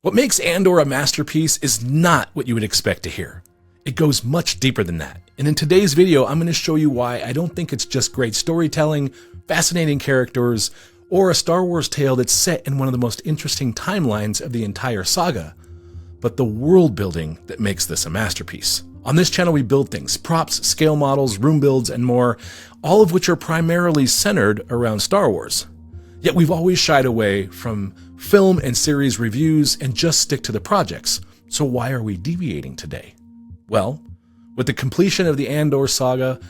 What makes Andor a masterpiece is not what you would expect to hear. It goes much deeper than that. And in today's video, I'm going to show you why I don't think it's just great storytelling, fascinating characters, or a Star Wars tale that's set in one of the most interesting timelines of the entire saga, but the world building that makes this a masterpiece. On this channel, we build things, props, scale models, room builds, and more, all of which are primarily centered around Star Wars. Yet we've always shied away from film and series reviews and just stick to the projects. So why are we deviating today? Well, with the completion of the Andor saga,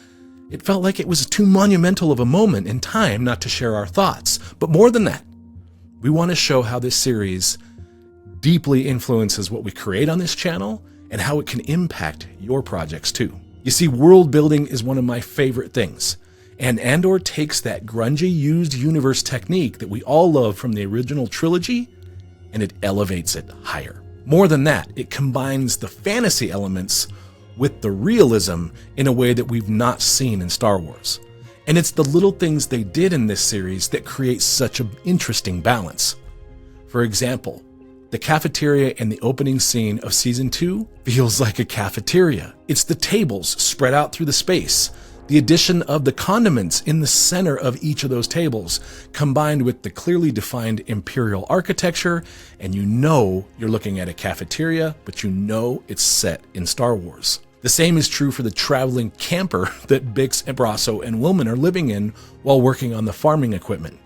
it felt like it was too monumental of a moment in time not to share our thoughts. But more than that, we want to show how this series deeply influences what we create on this channel and how it can impact your projects too. You see, world building is one of my favorite things. And Andor takes that grungy used universe technique that we all love from the original trilogy, and it elevates it higher. More than that, it combines the fantasy elements with the realism in a way that we've not seen in Star Wars. And it's the little things they did in this series that create such an interesting balance. For example, the cafeteria in the opening scene of Season 2 feels like a cafeteria. It's the tables spread out through the space, the addition of the condiments in the center of each of those tables, combined with the clearly defined Imperial architecture, and you know you're looking at a cafeteria, but you know it's set in Star Wars. The same is true for the traveling camper that Bix, Brasso, and Wilman are living in while working on the farming equipment.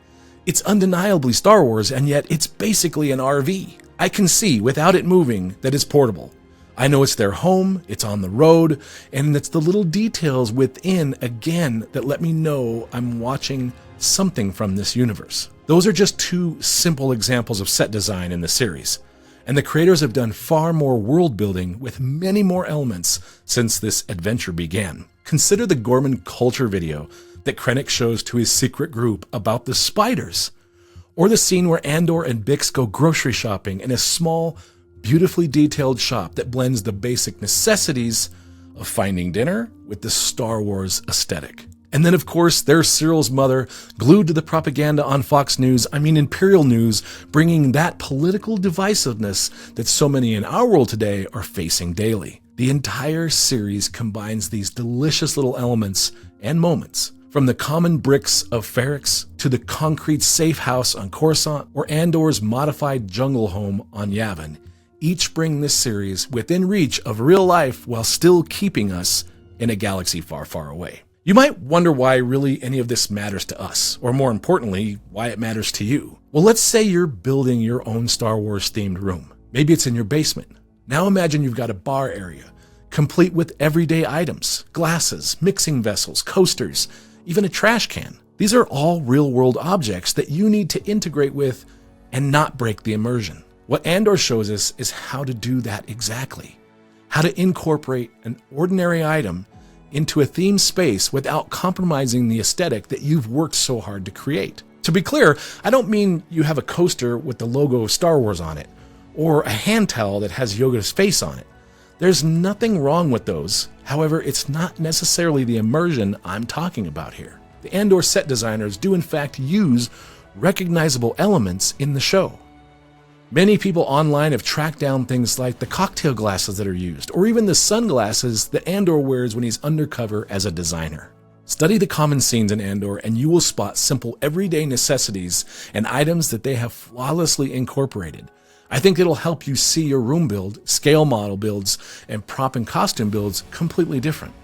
It's undeniably Star Wars, and yet it's basically an RV. I can see, without it moving, that it's portable. I know it's their home, it's on the road, and it's the little details within, again, that let me know I'm watching something from this universe. Those are just two simple examples of set design in the series, and the creators have done far more world building with many more elements since this adventure began. Consider the Gorman culture video that Krennic shows to his secret group about the spiders, or the scene where Andor and Bix go grocery shopping in a small, beautifully detailed shop that blends the basic necessities of finding dinner with the Star Wars aesthetic. And then, of course, there's Cyril's mother, glued to the propaganda on Fox News, Imperial News, bringing that political divisiveness that so many in our world today are facing daily. The entire series combines these delicious little elements and moments, from the common bricks of Ferrix to the concrete safe house on Coruscant or Andor's modified jungle home on Yavin. Each bring this series within reach of real life while still keeping us in a galaxy far, far away. You might wonder why really any of this matters to us, or more importantly, why it matters to you. Well, let's say you're building your own Star Wars themed room. Maybe it's in your basement. Now imagine you've got a bar area, complete with everyday items, glasses, mixing vessels, coasters, even a trash can. These are all real-world objects that you need to integrate with and not break the immersion. What Andor shows us is how to do that exactly. How to incorporate an ordinary item into a themed space without compromising the aesthetic that you've worked so hard to create. To be clear, I don't mean you have a coaster with the logo of Star Wars on it, or a hand towel that has Yoda's face on it. There's nothing wrong with those. However, it's not necessarily the immersion I'm talking about here. The Andor set designers do in fact use recognizable elements in the show. Many people online have tracked down things like the cocktail glasses that are used, or even the sunglasses that Andor wears when he's undercover as a designer. Study the common scenes in Andor and you will spot simple everyday necessities and items that they have flawlessly incorporated. I think it'll help you see your room build, scale model builds, and prop and costume builds completely different.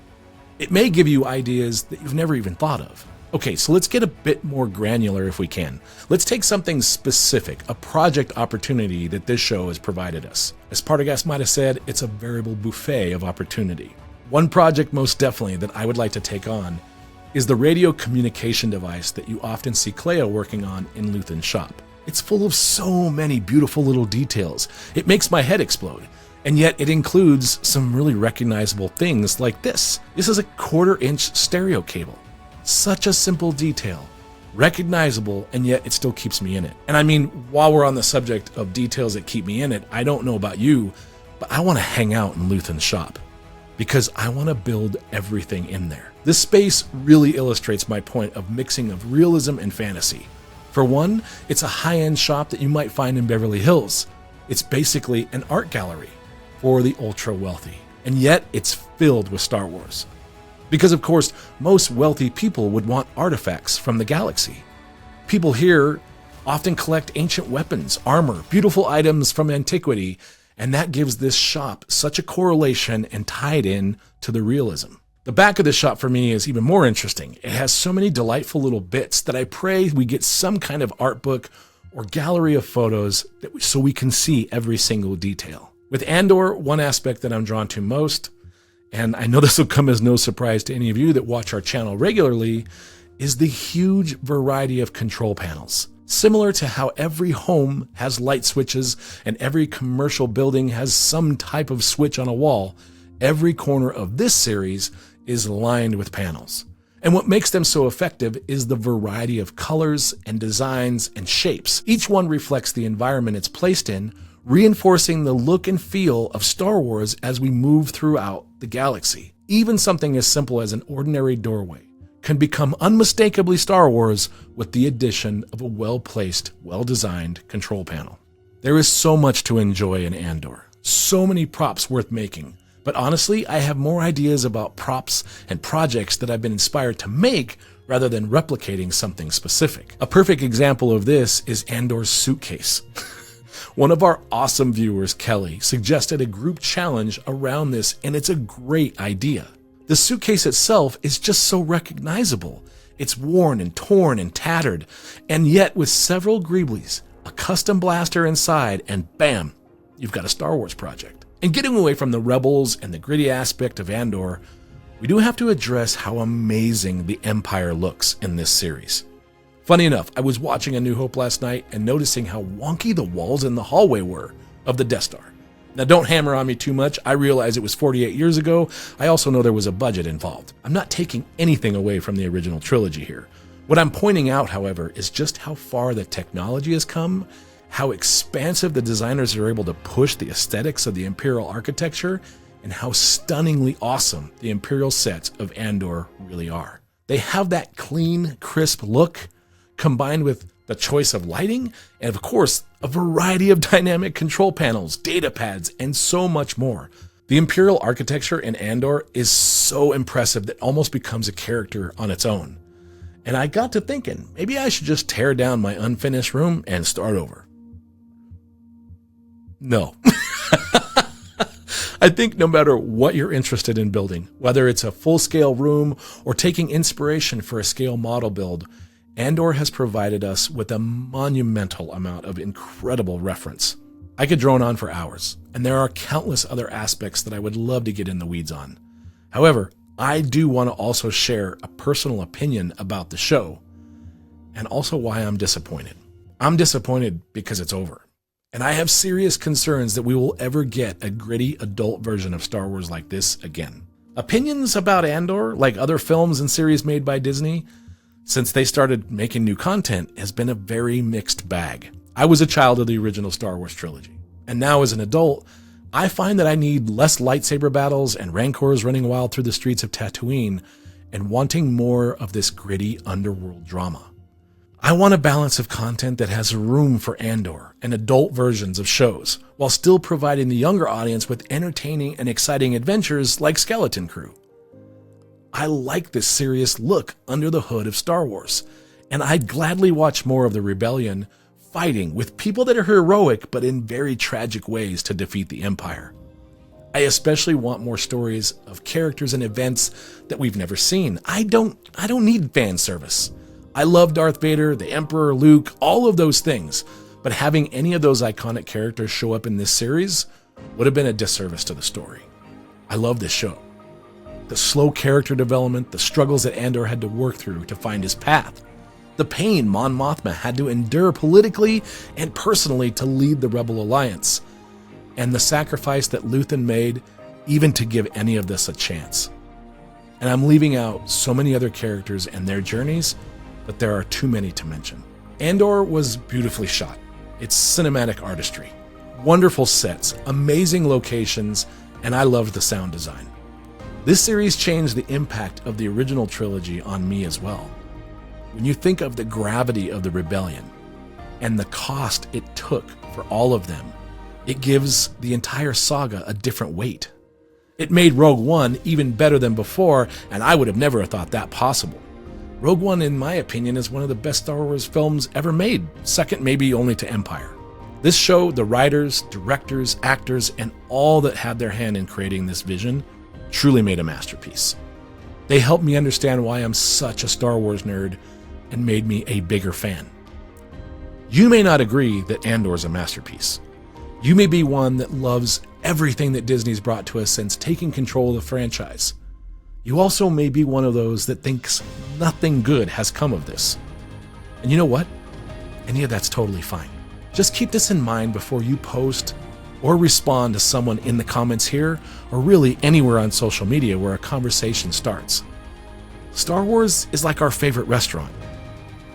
It may give you ideas that you've never even thought of. Okay, so let's get a bit more granular if we can. Let's take something specific, a project opportunity that this show has provided us. As Partagast might have said, it's a veritable buffet of opportunity. One project most definitely that I would like to take on is the radio communication device that you often see Cleo working on in Luthian's shop. It's full of so many beautiful little details. It makes my head explode. And yet it includes some really recognizable things like this. This is a 1/4-inch stereo cable. Such a simple detail, recognizable, and yet it still keeps me in it. And I mean, while we're on the subject of details that keep me in it, I don't know about you, but I want to hang out in Luthian's shop because I want to build everything in there. This space really illustrates my point of mixing of realism and fantasy. For one, it's a high-end shop that you might find in Beverly Hills, It's basically an art gallery for the ultra wealthy, and yet it's filled with Star Wars. Because of course, most wealthy people would want artifacts from the galaxy. People here often collect ancient weapons, armor, beautiful items from antiquity, and that gives this shop such a correlation and tie it in to the realism. The back of the shop for me is even more interesting. It has so many delightful little bits that I pray we get some kind of art book or gallery of photos so we can see every single detail. With Andor, one aspect that I'm drawn to most, and I know this will come as no surprise to any of you that watch our channel regularly, is the huge variety of control panels. Similar to how every home has light switches and every commercial building has some type of switch on a wall, every corner of this series is lined with panels. And what makes them so effective is the variety of colors and designs and shapes. Each one reflects the environment it's placed in, reinforcing the look and feel of Star Wars as we move throughout the galaxy. Even something as simple as an ordinary doorway can become unmistakably Star Wars with the addition of a well-placed, well-designed control panel. There is so much to enjoy in Andor, so many props worth making, but honestly, I have more ideas about props and projects that I've been inspired to make rather than replicating something specific. A perfect example of this is Andor's suitcase. One of our awesome viewers, Kelly, suggested a group challenge around this, and it's a great idea. The suitcase itself is just so recognizable. It's worn and torn and tattered, and yet with several greeblies, a custom blaster inside, and bam, you've got a Star Wars project. And getting away from the rebels and the gritty aspect of Andor, we do have to address how amazing the Empire looks in this series. Funny enough, I was watching A New Hope last night and noticing how wonky the walls in the hallway were of the Death Star. Now don't hammer on me too much, I realize it was 48 years ago, I also know there was a budget involved. I'm not taking anything away from the original trilogy here. What I'm pointing out, however, is just how far the technology has come, how expansive the designers are able to push the aesthetics of the Imperial architecture, and how stunningly awesome the Imperial sets of Andor really are. They have that clean, crisp look, combined with the choice of lighting, and of course, a variety of dynamic control panels, data pads, and so much more. The Imperial architecture in Andor is so impressive that it almost becomes a character on its own. And I got to thinking, maybe I should just tear down my unfinished room and start over. No. I think no matter what you're interested in building, whether it's a full-scale room or taking inspiration for a scale model build, Andor has provided us with a monumental amount of incredible reference. I could drone on for hours, and there are countless other aspects that I would love to get in the weeds on. However, I do want to also share a personal opinion about the show, and also why I'm disappointed. I'm disappointed because it's over. And I have serious concerns that we will ever get a gritty adult version of Star Wars like this again. Opinions about Andor, like other films and series made by Disney, since they started making new content, has been a very mixed bag. I was a child of the original Star Wars trilogy, and now as an adult, I find that I need less lightsaber battles and rancors running wild through the streets of Tatooine and wanting more of this gritty underworld drama. I want a balance of content that has room for Andor and adult versions of shows, while still providing the younger audience with entertaining and exciting adventures like Skeleton Crew. I like this serious look under the hood of Star Wars, and I'd gladly watch more of the rebellion fighting with people that are heroic but in very tragic ways to defeat the Empire. I especially want more stories of characters and events that we've never seen. I don't need fan service. I love Darth Vader, the Emperor, Luke, all of those things, but having any of those iconic characters show up in this series would have been a disservice to the story. I love this show. The slow character development, the struggles that Andor had to work through to find his path, the pain Mon Mothma had to endure politically and personally to lead the Rebel Alliance, and the sacrifice that Luthian made even to give any of this a chance. And I'm leaving out so many other characters and their journeys, but there are too many to mention. Andor was beautifully shot. It's cinematic artistry, wonderful sets, amazing locations, and I loved the sound design. This series changed the impact of the original trilogy on me as well. When you think of the gravity of the rebellion and the cost it took for all of them, It gives the entire saga a different weight. It made Rogue One even better than before, and I would have never thought that possible. Rogue One, in my opinion, is one of the best Star Wars films ever made, second maybe only to Empire. This show, the writers, directors, actors, and all that had their hand in creating this vision truly made a masterpiece. They helped me understand why I'm such a Star Wars nerd and made me a bigger fan. You may not agree that Andor is a masterpiece. You may be one that loves everything that Disney's brought to us since taking control of the franchise. You also may be one of those that thinks nothing good has come of this. And you know what? Any of that's totally fine. Just keep this in mind before you post or respond to someone in the comments here, or really anywhere on social media where a conversation starts. Star Wars is like our favorite restaurant.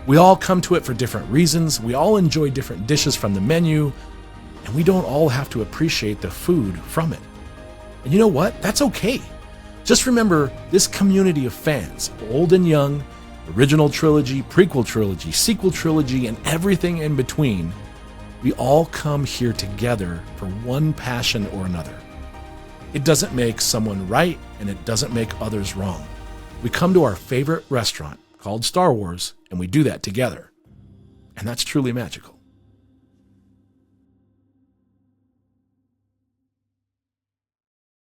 We all come to it for different reasons, we all enjoy different dishes from the menu, and we don't all have to appreciate the food from it. And you know what? That's okay. Just remember, this community of fans, old and young, original trilogy, prequel trilogy, sequel trilogy, and everything in between, we all come here together for one passion or another. It doesn't make someone right, and it doesn't make others wrong. We come to our favorite restaurant called Star Wars, and we do that together. And that's truly magical.